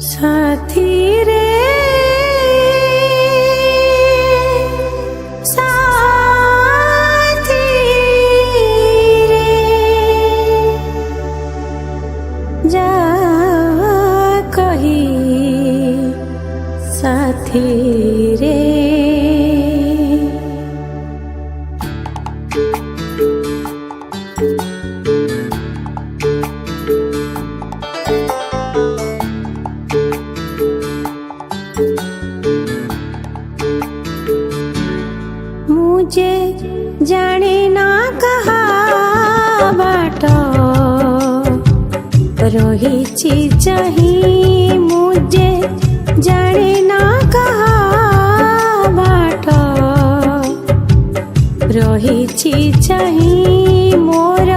साथी रे साथी रे जा कही साथी रे मुझे जाने ना कहा बाट रही चाही मुझे जाने ना कहा बाट रही चाही मोर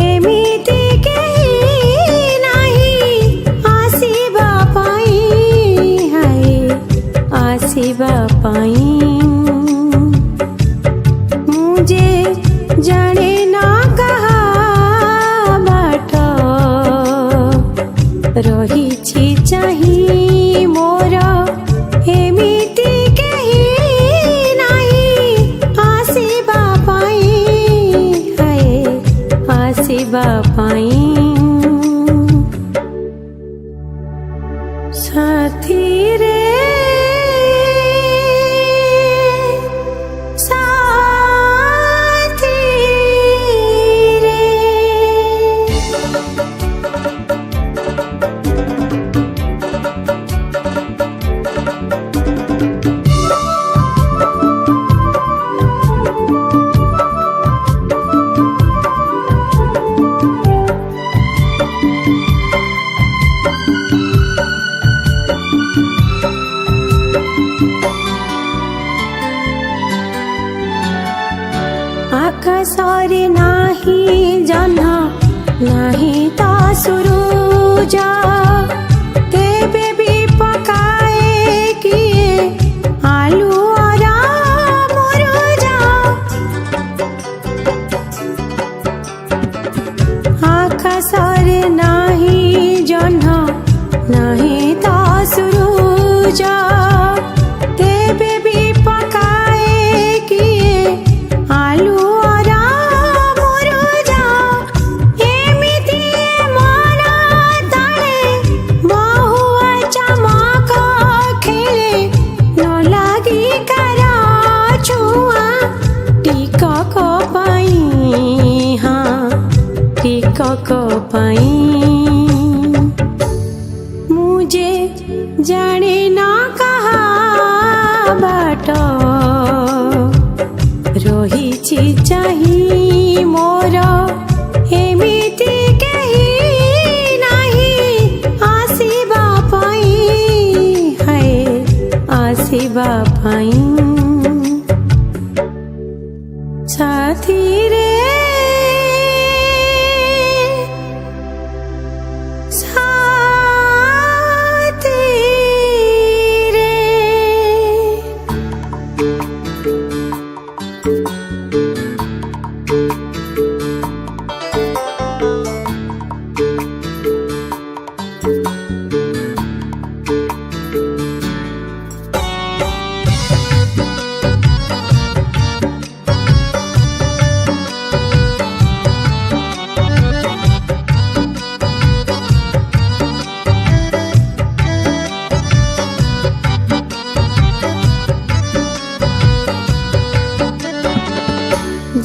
एमिति केही नाही आसीबा पाई हाय आसीबा पाई जाने ना कहा बाट रही चाही मोर एमिति केही नाही आसीबा पाई हाय आसीबा पाई साथी रे आकाशरे नाही जह्न नाही ता सुरुज तेबे भी पकाए किए आलू और मुरुजा आकाशरे नाही जह्न नाही ता सुरुज तेबे भी पकाए किए आलू को पाई मुझे जाने ना कहा बाट रही चाही मोर एमिति केही नाही आसीबा पाई हाय आसीबा पाई साथी रे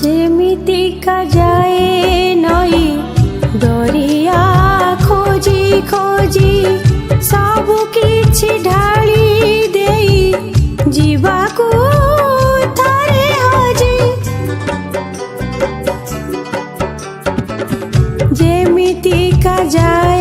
जेमिति का जाए नई दरिया खोजी खोजी सबु किछि ढाली देई जीवाकू थरे हजी जेमिति का जाए